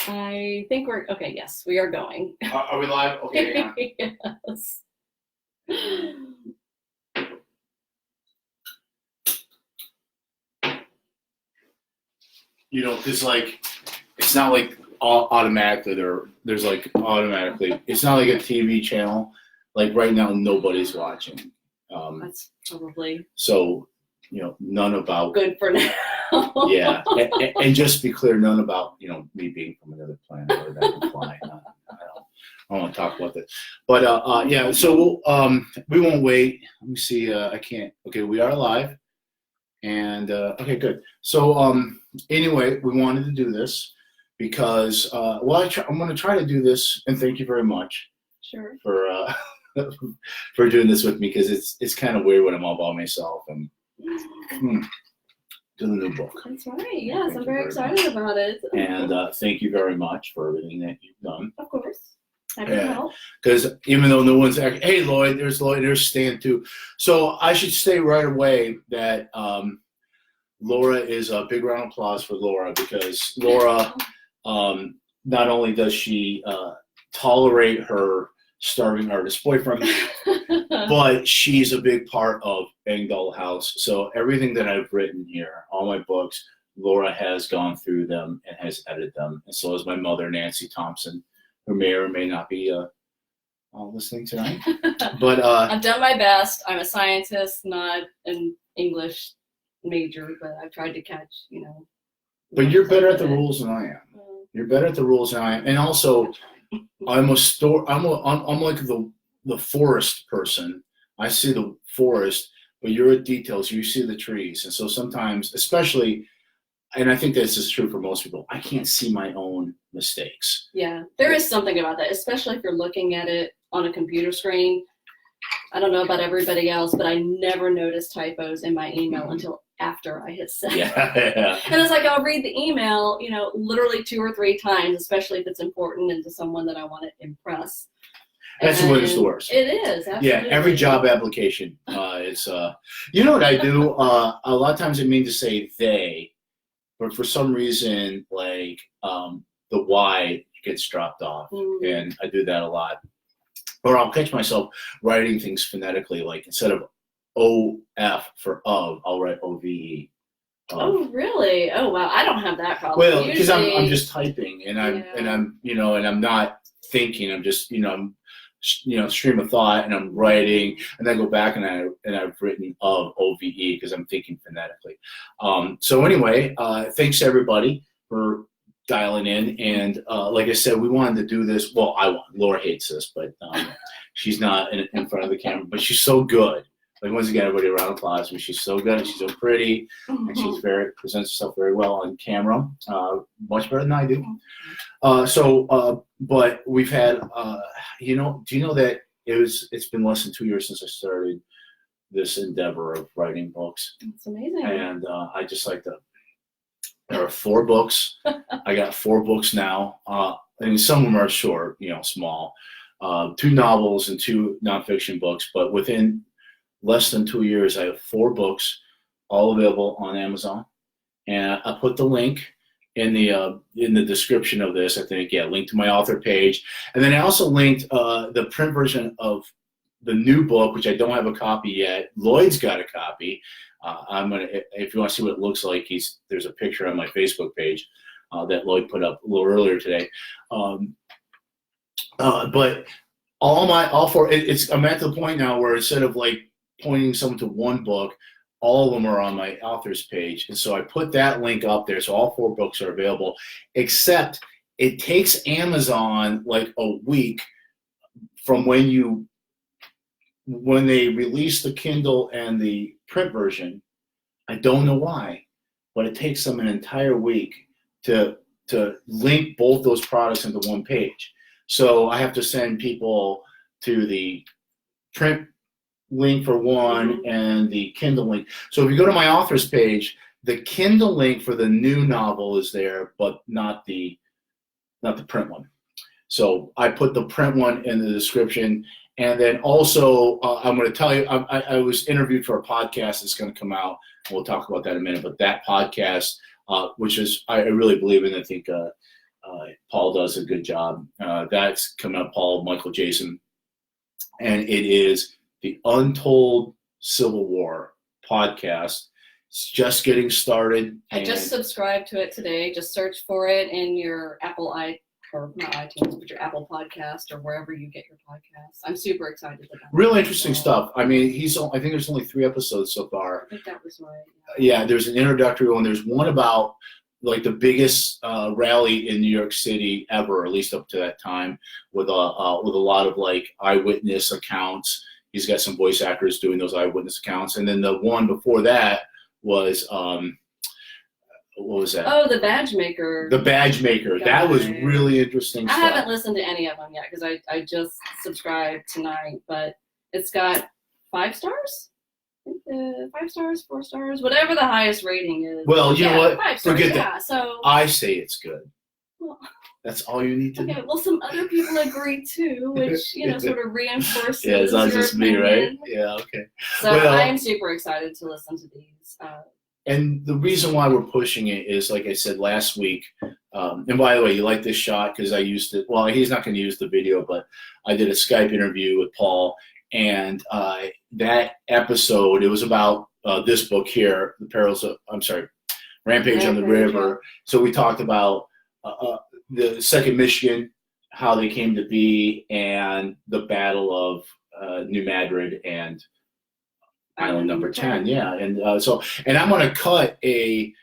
I think we're okay. Yes, we are going. Are we live? Okay. Yeah. Yes. You know, because like it's not like automatically there's like automatically. It's not like a TV channel. Like right now, nobody's watching. That's probably so. You know, none about good for now. Yeah, and just to be clear, none about me being from another planet or that I can fly. I don't want to talk about that. But yeah, so we won't wait. Let me see. I can't. Okay, we are live, and okay, good. So anyway, we wanted to do this because I'm going to try to do this, and thank you very much. Sure. For doing this with me because it's kind of weird when I'm all by myself and. To the new book. That's right. Yes, I'm very excited about it. And thank you very much for everything that you've done. Of course. Happy to help. Because even though no one's like, hey, Lloyd, there's Stan too. So I should say right away that Laura is a big round of applause for Laura because Laura, not only does she tolerate her starving artist boyfriend, but she's a big part of CodyCEngdahl House. So everything that I've written here, all my books, Laura has gone through them and has edited them. And so has my mother, Nancy Thompson, who may or may not be listening tonight. But I've done my best. I'm a scientist, not an English major, but I've tried to catch, But you're better at the rules than I am. You're better at the rules than I am. And also, I'm like the forest person. I see the forest, but you're at details. You see the trees. And so sometimes, especially, and I think this is true for most people, I can't see my own mistakes. Yeah, there is something about that, especially if you're looking at it on a computer screen. I don't know about everybody else, but I never notice typos in my email until after I hit send. Yeah. And it's like I'll read the email, literally 2 or 3 times, especially if it's important and to someone that I want to impress. That's what it's the worst. It is. Absolutely. Yeah, every job application is. You know what I do? A lot of times I mean to say they, but for some reason, like the Y gets dropped off, and I do that a lot. Or I'll catch myself writing things phonetically, like instead of O-F for of, I'll write O-V-E. Oh, really? Oh, wow. I don't have that problem. Well, because I'm just typing, and I'm not thinking. I'm just, stream of thought, and I'm writing, and then I go back and I've written of O-V-E because I'm thinking phonetically. So anyway, thanks everybody for dialing in, and like I said, we wanted to do this. Well, Laura hates this, but she's not in front of the camera, but she's so good. Like once again, everybody around applause me. She's so good, and she's so pretty, and she's presents herself very well on camera, much better than I do. But we've had, do you know that it's been less than 2 years since I started this endeavor of writing books. It's amazing. And I just like to. There are 4 books. I got 4 books now. And some of them are short, small. 2 novels and 2 nonfiction books. But within less than 2 years, I have 4 books, all available on Amazon. And I put the link in the description of this. I think, link to my author page. And then I also linked the print version of the new book, which I don't have a copy yet. Lloyd's got a copy. If you want to see what it looks like, there's a picture on my Facebook page that Lloyd put up a little earlier today. But all 4, I'm at the point now where instead of like pointing someone to one book, all of them are on my author's page. And so I put that link up there. So all 4 books are available, except it takes Amazon like a week from when they release the Kindle and the print version. I don't know why, but it takes them an entire week to link both those products into one page. So I have to send people to the print link for one and the Kindle link. So if you go to my author's page, the Kindle link for the new novel is there, but not the print one. So I put the print one in the description. And then also, I'm going to tell you, I was interviewed for a podcast that's going to come out. We'll talk about that in a minute. But that podcast, which is I really believe in. I think Paul does a good job. That's coming up, Paul, Michael, Jason, and it is the Untold Civil War podcast. It's just getting started. I just subscribed to it today. Just search for it in your not iTunes, but your Apple podcast or wherever you get your podcasts. I'm super excited about it. Real interesting stuff. I mean, I think there's only 3 episodes so far. I think that was right. Yeah, there's an introductory one. There's one about like the biggest rally in New York City ever, at least up to that time, with a lot of like eyewitness accounts. He's got some voice actors doing those eyewitness accounts, and then the one before that was what was that? Oh, the Badge Maker. The Badge Maker. Guy. That was really interesting stuff. I haven't listened to any of them yet because I just subscribed tonight, but it's got 5 stars? 5 stars, 4 stars, whatever the highest rating is. Well, you know what? 5 stars, Forget that. So I say it's good. Well, that's all you need to know. Okay, well, some other people agree too, which, sort of reinforces yeah, it's not your just opinion. me, right? Yeah, okay. So well, I am super excited to listen to these. And the reason why we're pushing it is, like I said last week, and by the way, you like this shot because I used it. Well, he's not going to use the video, but I did a Skype interview with Paul, and that episode, it was about this book here, Rampage on the River. So we talked about the Second Michigan, how they came to be, and the Battle of New Madrid and Island number 10, yeah, and and I'm going to cut a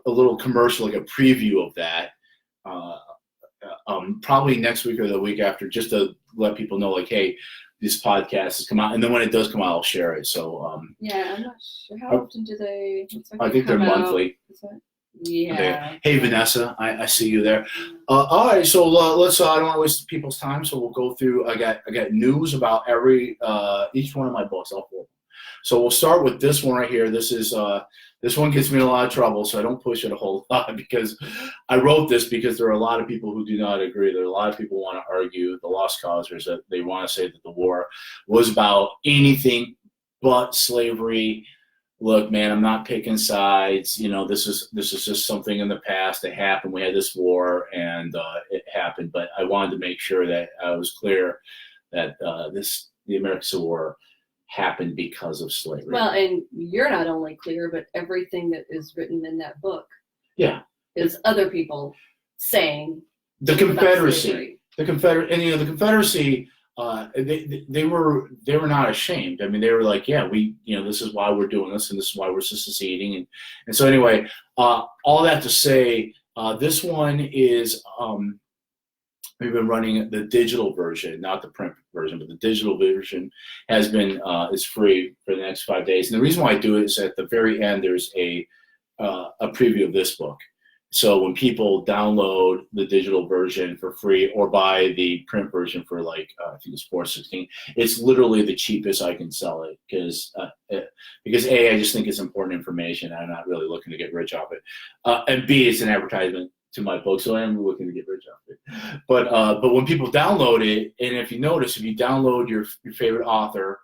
little commercial, like a preview of that, probably next week or the week after, just to let people know, like, hey, this podcast has come out, and then when it does come out, I'll share it. So yeah, I'm not sure how often do they. I think they're monthly. Yeah. Okay. Hey, Vanessa, I see you there. All right, so let's. I don't want to waste people's time, so we'll go through. I got news about each one of my books. All 4. So we'll start with this one right here. This one gets me in a lot of trouble, so I don't push it a whole lot because I wrote this because there are a lot of people who do not agree. There are a lot of people who want to argue, the lost causers, that they want to say that the war was about anything but slavery. Look, man, I'm not picking sides. This is just something in the past that happened. We had this war, and it happened. But I wanted to make sure that I was clear that the American Civil War happened because of slavery. Well, and you're not only clear, but everything that is written in that book, is other people saying the Confederacy, the Confederacy. They were not ashamed. I mean, they were like, yeah, this is why we're doing this, and this is why we're seceding, and so anyway, all that to say, this one is. We've been running the digital version, not the print version, but the digital version has been is free for the next 5 days. And the reason why I do it is at the very end there's a preview of this book. So when people download the digital version for free or buy the print version for I think it's $4.16, it's literally the cheapest I can sell it because A, I just think it's important information. I'm not really looking to get rich off it, and B, it's an advertisement to my book, so I am looking to get rich off it. But when people download it, and if you notice, if you download your favorite author,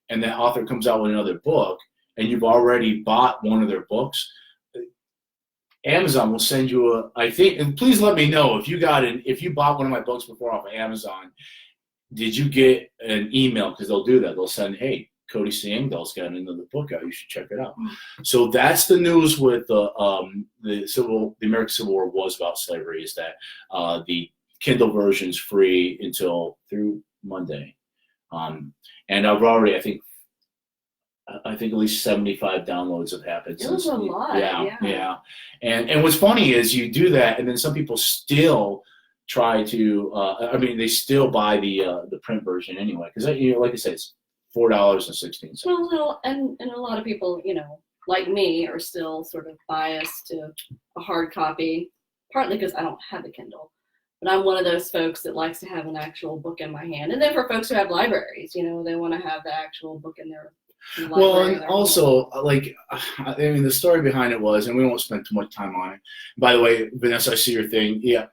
and that author comes out with another book, and you've already bought one of their books, Amazon will send you and please let me know if you bought one of my books before off of Amazon, did you get an email? Because they'll do that. They'll send, hey, CodyCEngdahl's got another book out. You should check it out. So that's the news with the American Civil War was about slavery. Is that the Kindle version's free through Monday, and I've already I think at least 75 downloads have happened. It was a lot. Yeah. And what's funny is you do that, and then some people still try to. They still buy the print version anyway because like I said, it's $4.16. Well, and a lot of people, like me, are still sort of biased to a hard copy, partly because I don't have a Kindle. But I'm one of those folks that likes to have an actual book in my hand. And then for folks who have libraries, they want to have the actual book in their library. Well, and also, the story behind it was, and we won't spend too much time on it. By the way, Vanessa, I see your thing. Yeah,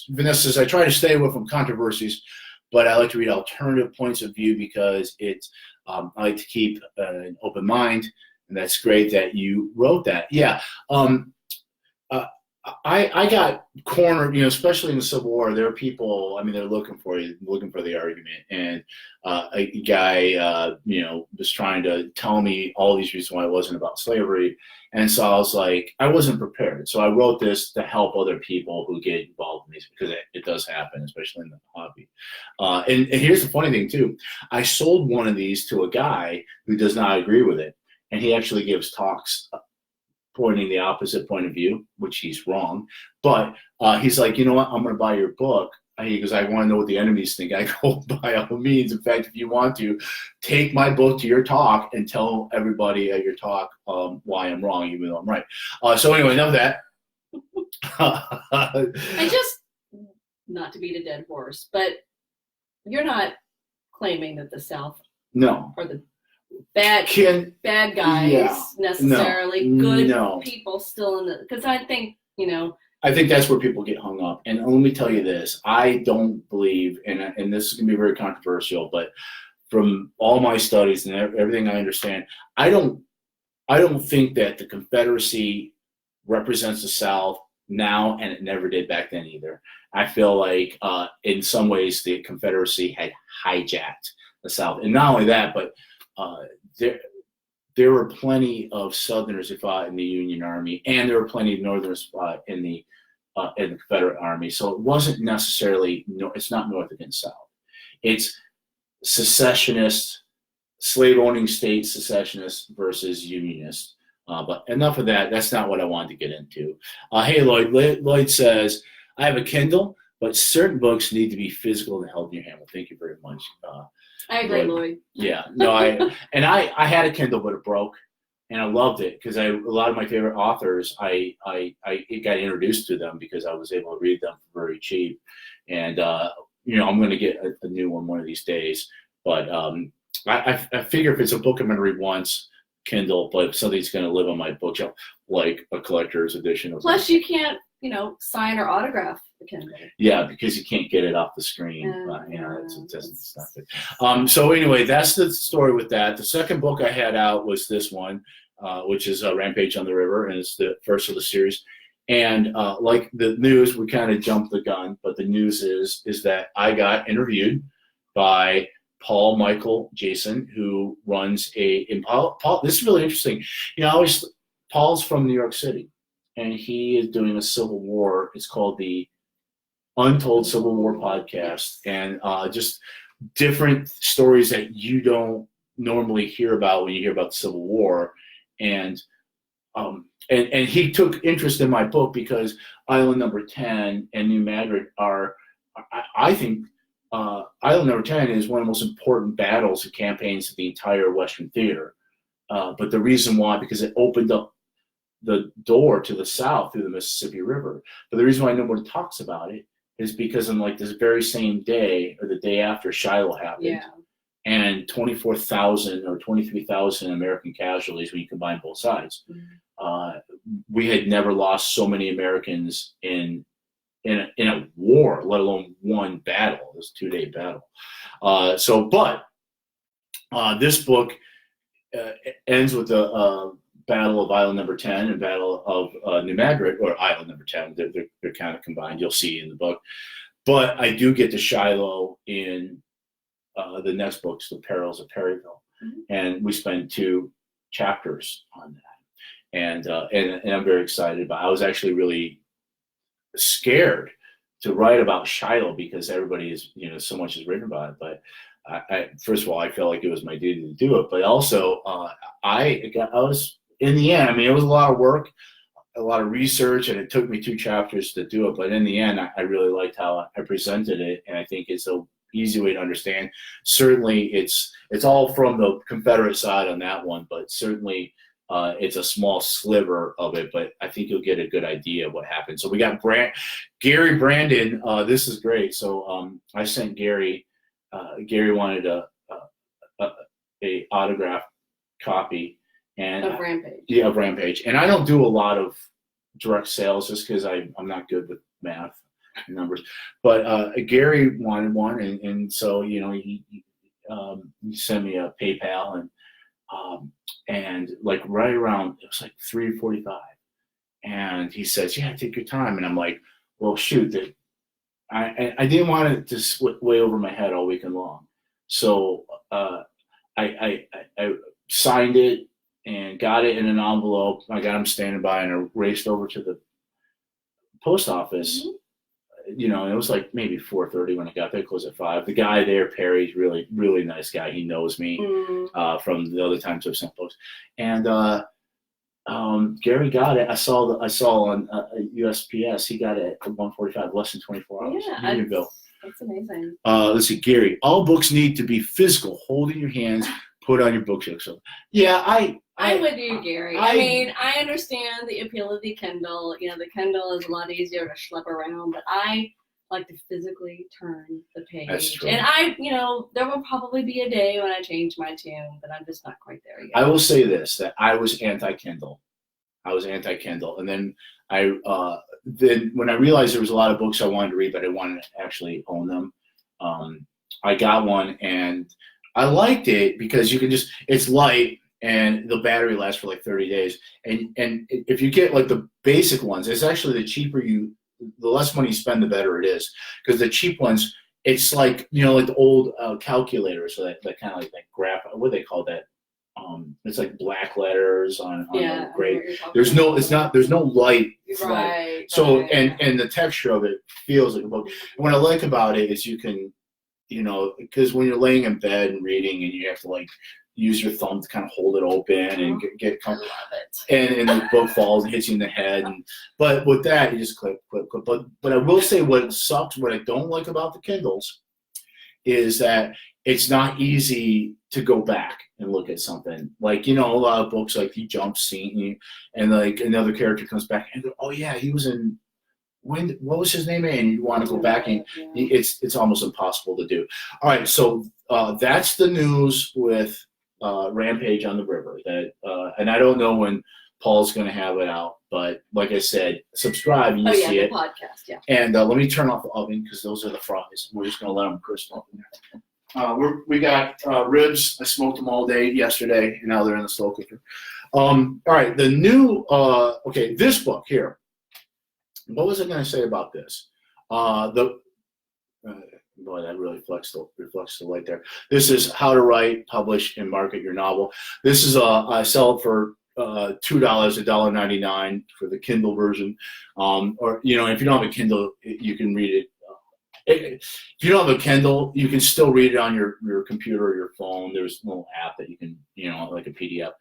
Vanessa says, I try to stay away from controversies, but I like to read alternative points of view because I like to keep an open mind, and that's great that you wrote that. Yeah, I got cornered, especially in the Civil War. There are people, they're looking for you, looking for the argument. And a guy, was trying to tell me all these reasons why it wasn't about slavery. And so I was like, I wasn't prepared. So I wrote this to help other people who get involved in these, because it does happen, especially in the hobby. And here's the funny thing, too. I sold one of these to a guy who does not agree with it. And he actually gives talks pointing the opposite point of view, which he's wrong. But he's like, you know what? I'm going to buy your book. He goes, I want to know what the enemies think. I go, by all means. In fact, if you want to, take my book to your talk and tell everybody at your talk why I'm wrong, even though I'm right. So anyway, enough of that. I just, not to beat a dead horse, but you're not claiming that the South or the bad guys necessarily, good people still in the, because I think, I think that's where people get hung up. And let me tell you this, I don't believe, and this is going to be very controversial, but from all my studies and everything I understand, I don't think that the Confederacy represents the South now, and it never did back then either. I feel like in some ways the Confederacy had hijacked the South. And not only that, but there were plenty of Southerners who fought in the Union Army, and there were plenty of Northerners who fought in the Confederate Army. So it wasn't necessarily, it's not North against South. It's secessionist, slave-owning state secessionists versus unionists. But enough of that. That's not what I wanted to get into. Hey, Lloyd. Lloyd says, I have a Kindle, but certain books need to be physical and held in your hand. Well, thank you very much. I agree, Lloyd. Yeah, no, I had a Kindle, but it broke, and I loved it because a lot of my favorite authors, I got introduced to them because I was able to read them for very cheap, and I'm going to get a new one of these days. But I figure if it's a book I'm going to read once, Kindle, but if something's going to live on my bookshelf, like a collector's edition of. Plus, you can't, sign or autograph the Kindle. Yeah, because you can't get it off the screen. It's not good. So anyway, that's the story with that. The second book I had out was this one, which is Rampage on the River, and it's the first of the series. And like the news, we kind of jumped the gun, but the news is that I got interviewed by Paul Michael Jason, who runs Paul, this is really interesting. Paul's from New York City, and he is doing a Civil War. It's called the Untold Civil War Podcast, and just different stories that you don't normally hear about when you hear about the Civil War. And he took interest in my book because Island Number 10 and New Madrid are, I think, Island Number 10 is one of the most important battles and campaigns of the entire Western theater. But the reason why, because it opened up the door to the South through the Mississippi River. But the reason why nobody talks about it is because on like this very same day or the day after Shiloh happened, and 24,000 or 23,000 American casualties when you combine both sides. We had never lost so many Americans in a war, let alone one battle. This 2-day battle. But this book ends with the Battle of Island Number 10 and Battle of New Madrid, or Island Number 10. They're kind of combined. You'll see in the book. But I do get to Shiloh in the next books, The Perils of Perryville, and we spend 2 chapters on that. And I'm very excited about it. I was actually really scared to write about Shiloh because everybody is, so much is written about it. But I first of all, I felt like it was my duty to do it. But also, I was, in the end, it was a lot of work, a lot of research, and it took me 2 chapters to do it. But in the end, I really liked how I presented it, and I think it's a easy way to understand. Certainly, it's all from the Confederate side on that one, but certainly it's a small sliver of it. But I think you'll get a good idea of what happened. So we got Gary Brandon. This is great. So I sent Gary. Gary wanted a autograph copy of Rampage. Yeah, of Rampage. And I don't do a lot of direct sales just because I'm not good with math and numbers. But Gary wanted one, and so he sent me a PayPal, and like right around, it was like 3:45, And he says, yeah, take your time. And I'm like, well, shoot, I didn't want it to slip way over my head all weekend long. So I signed it and got it in an envelope. I got him standing by, and I raced over to the post office. Mhm. You know, it was like maybe 4:30 when I got there, closed at 5. The guy there, Perry's really, really nice guy. He knows me from the other times I've sent books. And Gary got it. I saw on USPS, he got it at 1:45, less than 24 hours. Yeah, that's amazing. Let's see, Gary. All books need to be physical, hold in your hands, put on your bookshelf. So, yeah, I'm with you, Gary. I mean, I understand the appeal of the Kindle. You know, the Kindle is a lot easier to schlep around, but I like to physically turn the page. That's true. And there will probably be a day when I change my tune, but I'm just not quite there yet. I will say this, that I was anti-Kindle. And then then when I realized there was a lot of books I wanted to read, but I wanted to actually own them, I got one, and I liked it because you can it's light, and the battery lasts for like 30 days. And if you get like the basic ones, it's actually the less money you spend, the better it is. Because the cheap ones, it's like, like the old calculators, so that kind of like that graph, what do they call that? It's like black letters on the grade. There's no light. Right. So, and the texture of it feels like a book. And what I like about it is you can, because when you're laying in bed and reading, and you have to like use your thumb to kind of hold it open and get comfortable. And the book falls and hits you in the head. But with that, you just click. But I will say what I don't like about the Kindles is that it's not easy to go back and look at something. Like, a lot of books, like he jumps scene and like another character comes back and go, oh yeah, he was in, what was his name? And you want to go back and it's almost impossible to do. All right. So that's the news with Rampage on the River. And I don't know when Paul's going to have it out, but like I said, subscribe and you see it. The podcast, yeah. And let me turn off the oven because those are the fries. We're just going to let them crisp up in there. We got ribs. I smoked them all day yesterday, and now they're in the slow cooker. All right, the new this book here. What was I going to say about this? Boy, that really reflects the light there. This is How to Write, Publish, and Market Your Novel. This is I sell it for $2, $1.99 for the Kindle version. Or if you don't have a Kindle, you can read it. If you don't have a Kindle, you can still read it on your computer or your phone. There's a little app that you can, like a PDF.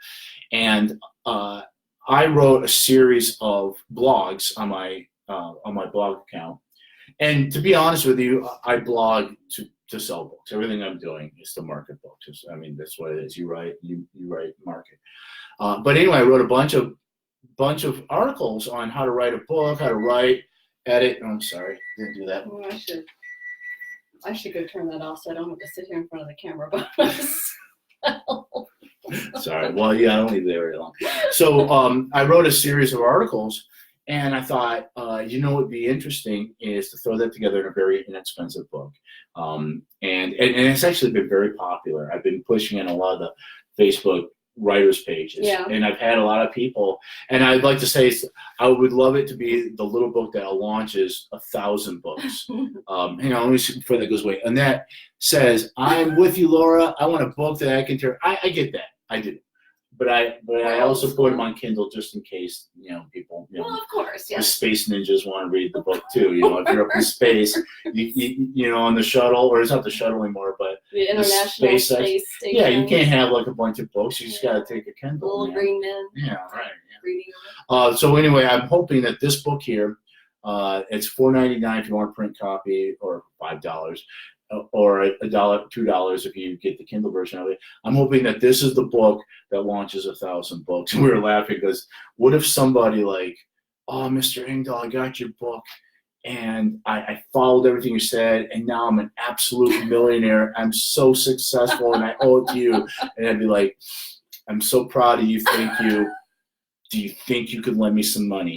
And I wrote a series of blogs on my blog account. And to be honest with you, I blog to sell books. Everything I'm doing is to market books. That's what it is. You write, market. But anyway, I wrote a bunch of articles on how to write a book, how to write, edit. Oh, I'm sorry, didn't do that. Well, I should go turn that off so I don't have to sit here in front of the camera by myself. Sorry. Well, yeah, I don't leave there very long. So I wrote a series of articles, and I thought, what would be interesting is to throw that together in a very inexpensive book. And it's actually been very popular. I've been pushing in a lot of the Facebook writers pages, and I've had a lot of people, and I'd like to say I would love it to be the little book that launches 1,000 books. Hang on, let me see before that goes away. And that says, I'm with you, Laura. I want a book that I can turn. I get that. I do. But I also put them on Kindle just in case, people, well, of course, the space ninjas want to read the book too. If you're up in space, on the shuttle, or it's not the shuttle anymore, but the International Space Station. Yeah, you can't have like a bunch of books. You just got to take a Kindle. Little green men. Yeah, right. Reading. So anyway, I'm hoping that this book here, it's $4.99 if you want a print copy, or $5. Or $1, $2 if you get the Kindle version of it. I'm hoping that this is the book that launches 1,000 books. We were laughing because what if somebody like, oh, Mr. Engdahl, I got your book, and I followed everything you said, and now I'm an absolute millionaire. I'm so successful, and I owe it to you. And I'd be like, I'm so proud of you. Thank you. Do you think you could lend me some money?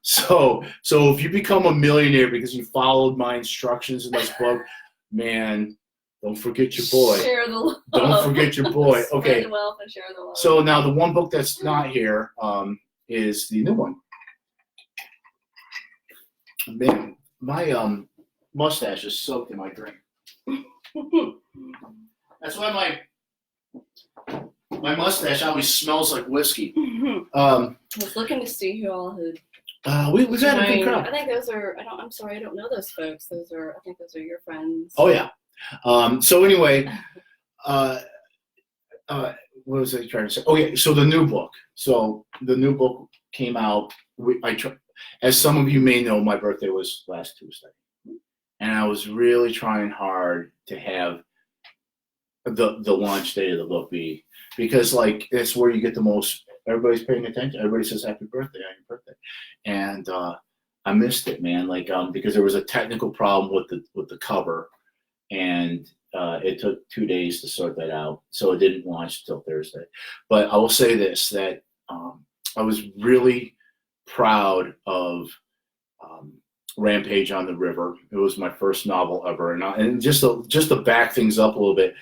So if you become a millionaire because you followed my instructions in this book, man, don't forget your boy. Share the love. Don't forget your boy. Okay. Spread the wealth and share the love. So now the one book that's not here is the new one. Man, my mustache is soaked in my drink. That's why my mustache always smells like whiskey. I was looking to see who all had. We've had a good crowd. I think those are. I'm sorry, I don't know those folks. I think those are your friends. Oh yeah. So anyway, what was I trying to say? Oh yeah. So the new book. Came out. As some of you may know, my birthday was last Tuesday, and I was really trying hard to have the launch date of the book be, because like it's where you get the most. Everybody's paying attention. Everybody says happy birthday on your birthday, and I missed it, man. Like because there was a technical problem with the cover, and it took 2 days to sort that out, so it didn't launch until Thursday. But I will say this, that I was really proud of Rampage on the River. It was my first novel ever, and just to back things up a little bit,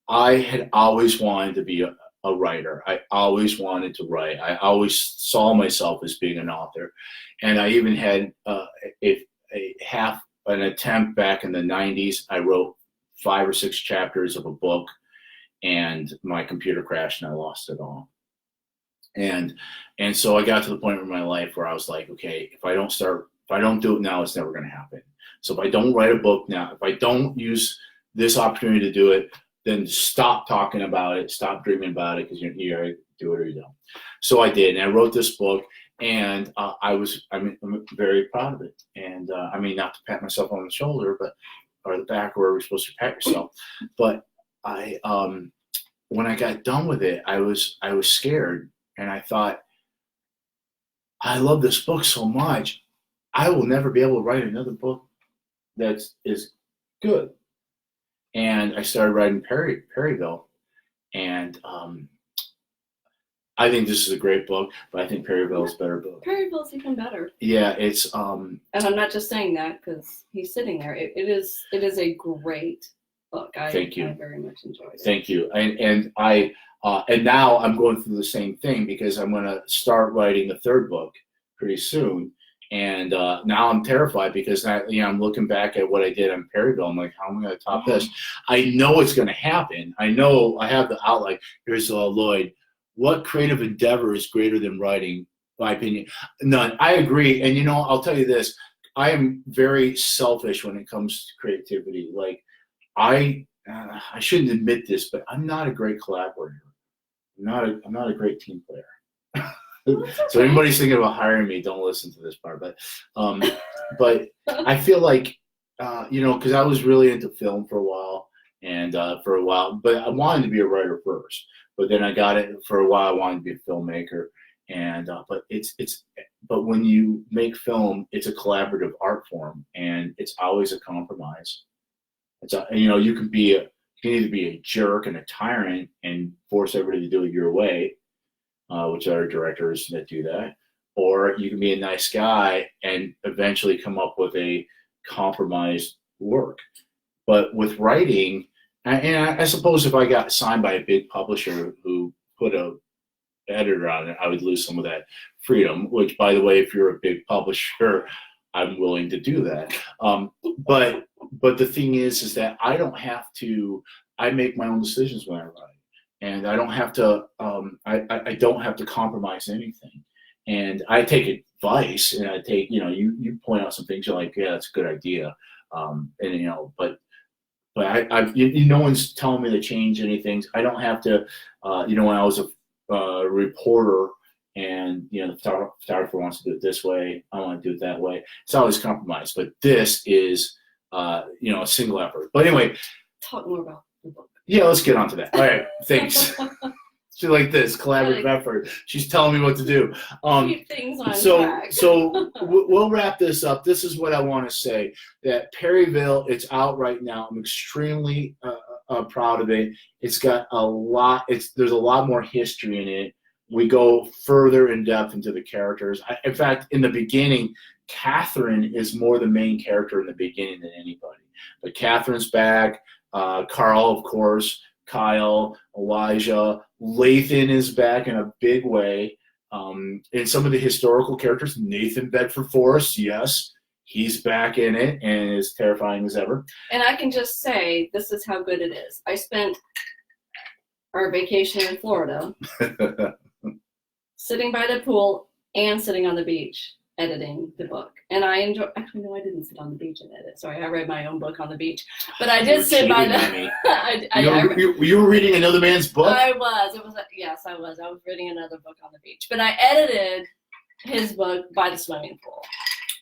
I had always wanted to be a writer. I always wanted to write. I always saw myself as being an author, and I even had an attempt back in the 90s. I wrote 5 or 6 chapters of a book, and my computer crashed and I lost it all. And so I got to the point in my life where I was like, okay, if I don't do it now, it's never going to happen. So if I don't write a book now, if I don't use this opportunity to do it, then stop talking about it, stop dreaming about it, because you either do it or you don't. So I did, and I wrote this book, and I'm very proud of it. And I mean, not to pat myself on the shoulder, or the back, or wherever you're supposed to pat yourself, but I when I got done with it, I was scared, and I thought, I love this book so much, I will never be able to write another book that is good. And I started writing Perryville, and I think this is a great book, but I think Perryville is a better book. Perryville's even better. Yeah, it's and I'm not just saying that because he's sitting there. It is a great book. Thank you. I very much enjoyed it. Thank you. And now I'm going through the same thing, because I'm going to start writing the 3rd book pretty soon. And now I'm terrified, because I'm looking back at what I did on Perryville. I'm like, how am I going to top this? I know it's going to happen. I know I have the outline. Here's Lloyd. What creative endeavor is greater than writing? My opinion, none. I agree. And I'll tell you this. I am very selfish when it comes to creativity. Like I shouldn't admit this, but I'm not a great collaborator. I'm not a great team player. So anybody's thinking about hiring me, don't listen to this part. But I feel like, because I was really into film for a while, but I wanted to be a writer first. But then I got it for a while. I wanted to be a filmmaker, and but when you make film, it's a collaborative art form, and it's always a compromise. You can either be a jerk and a tyrant and force everybody to do it your way, which are directors that do that, or you can be a nice guy and eventually come up with a compromised work. But with writing, and I suppose if I got signed by a big publisher who put a editor on it, I would lose some of that freedom, which, by the way, if you're a big publisher, I'm willing to do that. But the thing is that I don't have to, I make my own decisions when I write. And I don't have to. I don't have to compromise anything, and I take advice, and I take. You point out some things. You're like, yeah, that's a good idea, but no one's telling me to change anything. I don't have to. When I was a reporter, and the photographer wants to do it this way, I want to do it that way. It's always compromise, but this is, a single effort. But anyway, talk more about the book. Yeah, let's get on to that. All right, thanks. She's like this, collaborative effort. She's telling me what to do. Keep things on track. So we'll wrap this up. This is what I want to say, that Perryville, it's out right now. I'm extremely proud of it. It's got a lot. There's a lot more history in it. We go further in depth into the characters. In fact, in the beginning, Catherine is more the main character in the beginning than anybody. But Catherine's back. Carl, of course, Kyle, Elijah, Lathan is back in a big way. And some of the historical characters, Nathan Bedford Forrest, yes, He's back in it and is terrifying as ever. And I can just say, this is how good it is. I spent our vacation in Florida sitting by the pool and sitting on the beach editing the book. And I enjoy, actually, no, I didn't sit on the beach and edit. Sorry, I read my own book on the beach. But I did sit by the... You were reading another man's book? I was. Yes, I was. I was reading another book on the beach. But I edited his book by the swimming pool.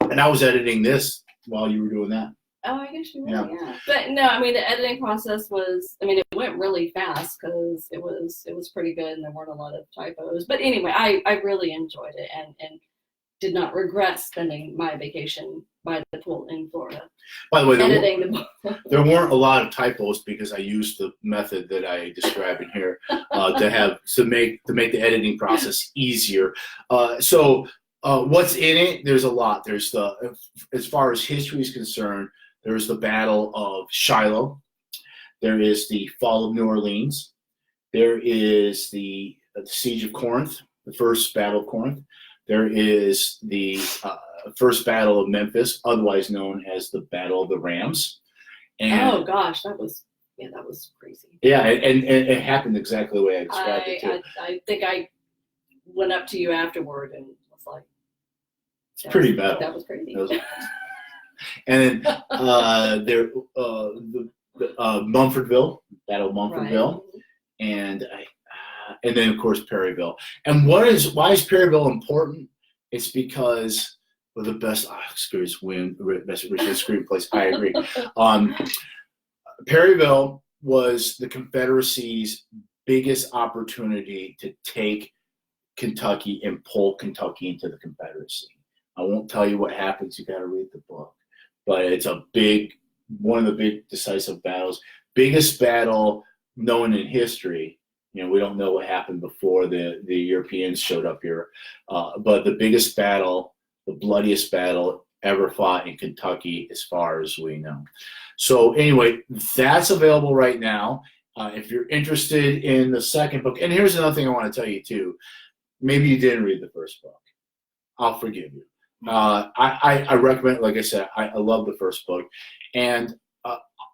And I was editing this while you were doing that. Oh, I guess you were, yeah. But no, I mean, the editing process was, I mean, it went really fast because it was pretty good and there weren't a lot of typos. But anyway, I really enjoyed it and did not regret spending my vacation by the pool in Florida. By the way, editing the book. There weren't a lot of typos because I used the method that I described in here to make the editing process easier. So what's in it? There's a lot. There's as far as history is concerned, there's the Battle of Shiloh. There is the Fall of New Orleans. There is the Siege of Corinth, the first Battle of Corinth. There is the first Battle of Memphis, otherwise known as the Battle of the Rams. And oh gosh, that was crazy. Yeah, and it happened exactly the way I described it too. I think I went up to you afterward and was like, it's pretty bad. That was crazy. And then Mumfordville, Battle of Mumfordville, right. And then of course Perryville. And why is Perryville important? It's because of the best best original screenplays. I agree. Perryville was the Confederacy's biggest opportunity to take Kentucky and pull Kentucky into the Confederacy. I won't tell you what happens. You got to read the book. But it's one of the big decisive battles. Biggest battle known in history. You know, we don't know what happened before the Europeans showed up here. But the biggest battle, the bloodiest battle ever fought in Kentucky as far as we know. So anyway, that's available right now. If you're interested in the second book, and here's another thing I want to tell you too. Maybe you didn't read the first book. I'll forgive you. I recommend, like I said, I love the first book. And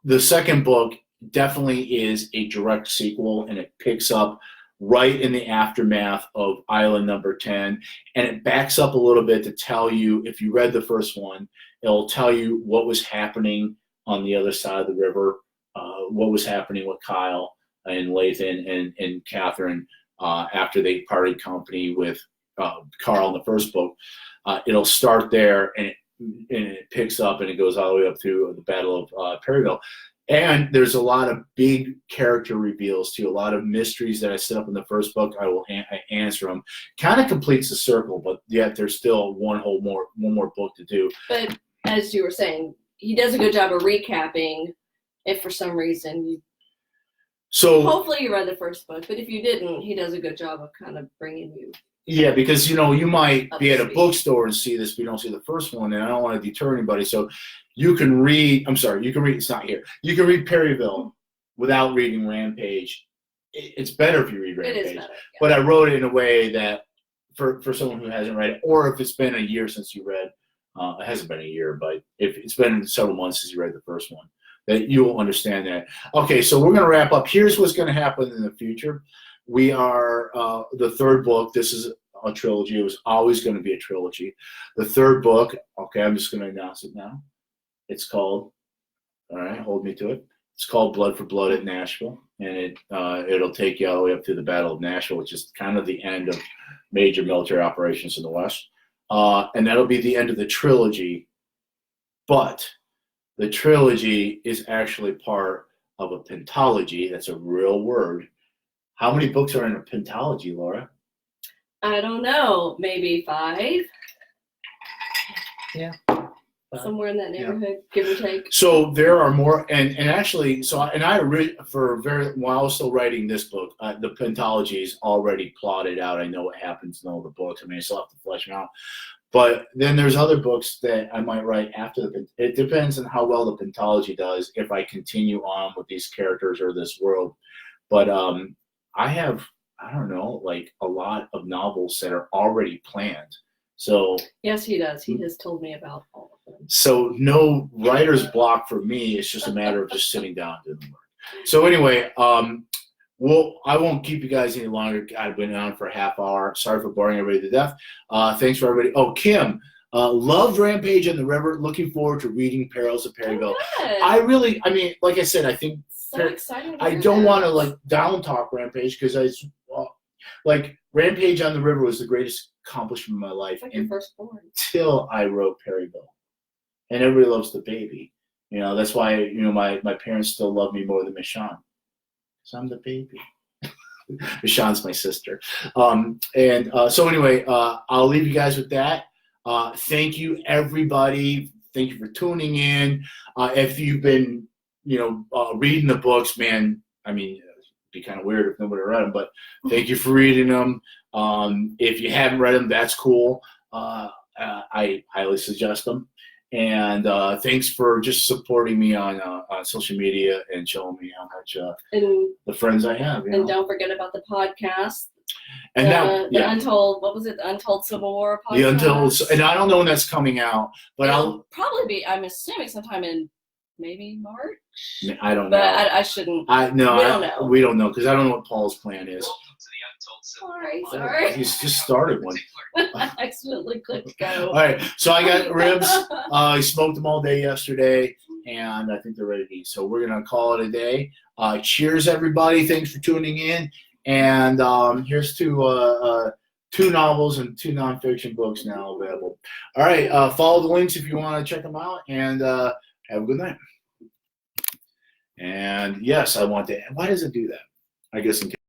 the second book definitely is a direct sequel, and it picks up right in the aftermath of Island Number 10. And it backs up a little bit to tell you, if you read the first one, it'll tell you what was happening on the other side of the river, what was happening with Kyle and Lathan and Catherine after they parted company with Carl in the first book. It'll start there, and it picks up, and it goes all the way up to the Battle of Perryville. And there's a lot of big character reveals too, a lot of mysteries that I set up in the first book. I answer them. Kind of completes the circle, but yet there's still one more book to do. But as you were saying, he does a good job of recapping. If for some reason hopefully you read the first book, but if you didn't, he does a good job of kind of bringing you. Yeah, because you might be at a bookstore and see this, but you don't see the first one, and I don't want to deter anybody. So you can read. It's not here. You can read Perryville without reading Rampage. It's better if you read Rampage. It is better. Yeah. But I wrote it in a way that for someone who hasn't read it, or if it's been a year since you read, it hasn't been a year, but if it's been several months since you read the first one, that you will understand that. Okay, so we're going to wrap up. Here's what's going to happen in the future. We are the third book. This is a trilogy. It was always going to be a trilogy. The third book, okay, I'm just going to announce it now. It's called, all right, hold me to it. It's called Blood for Blood at Nashville, and it'll take you all the way up to the Battle of Nashville, which is kind of the end of major military operations in the West. And that'll be the end of the trilogy. But the trilogy is actually part of a pentalogy. That's a real word. How many books are in a pentalogy, Laura? I don't know. Maybe 5. Yeah. Somewhere in that neighborhood, give or take. So there are more, and actually, for a very while I was still writing this book, the pentalogy is already plotted out. I know what happens in all the books. I mean, I still have to flesh them out. But then there's other books that I might write after it depends on how well the pentalogy does, if I continue on with these characters or this world. But I have, I don't know, like a lot of novels that are already planned. So yes, he does. He has told me about all of them. So no writer's block for me. It's just a matter of just sitting down and doing the work. So anyway, well, I won't keep you guys any longer. I've been on for a half hour. Sorry for boring everybody to death. Thanks for everybody. Oh, Kim, loved Rampage in the River. Looking forward to reading Perils of Perryville. I mean, like I said, I think so excited. I don't want to like down talk Rampage because like Rampage on the River was the greatest accomplishment of my life like your firstborn. Until I wrote Perryville, and everybody loves the baby. You know, that's why my parents still love me more than Michonne. I'm the baby. Sean's my sister. So anyway, I'll leave you guys with that. Thank you, everybody. Thank you for tuning in. If you've been, reading the books, man, I mean, it'd be kind of weird if nobody read them, but thank you for reading them. If you haven't read them, that's cool. I highly suggest them. And thanks for just supporting me on social media and showing me how much the friends I have. And don't forget about the podcast. And the Untold, what was it? The Untold Civil War podcast. The Untold, and I don't know when that's coming out, but It'll probably be. I'm assuming sometime in maybe March. I don't know. But I shouldn't. We don't know. We don't know because I don't know what Paul's plan is. Sorry. He's just started one. I accidentally clicked go. All right, so I got ribs. I smoked them all day yesterday, and I think they're ready to eat. So we're gonna call it a day. Cheers, everybody! Thanks for tuning in. And here's two novels and 2 nonfiction books now available. All right, follow the links if you want to check them out, and have a good night. And yes, I want to. Why does it do that? I guess in case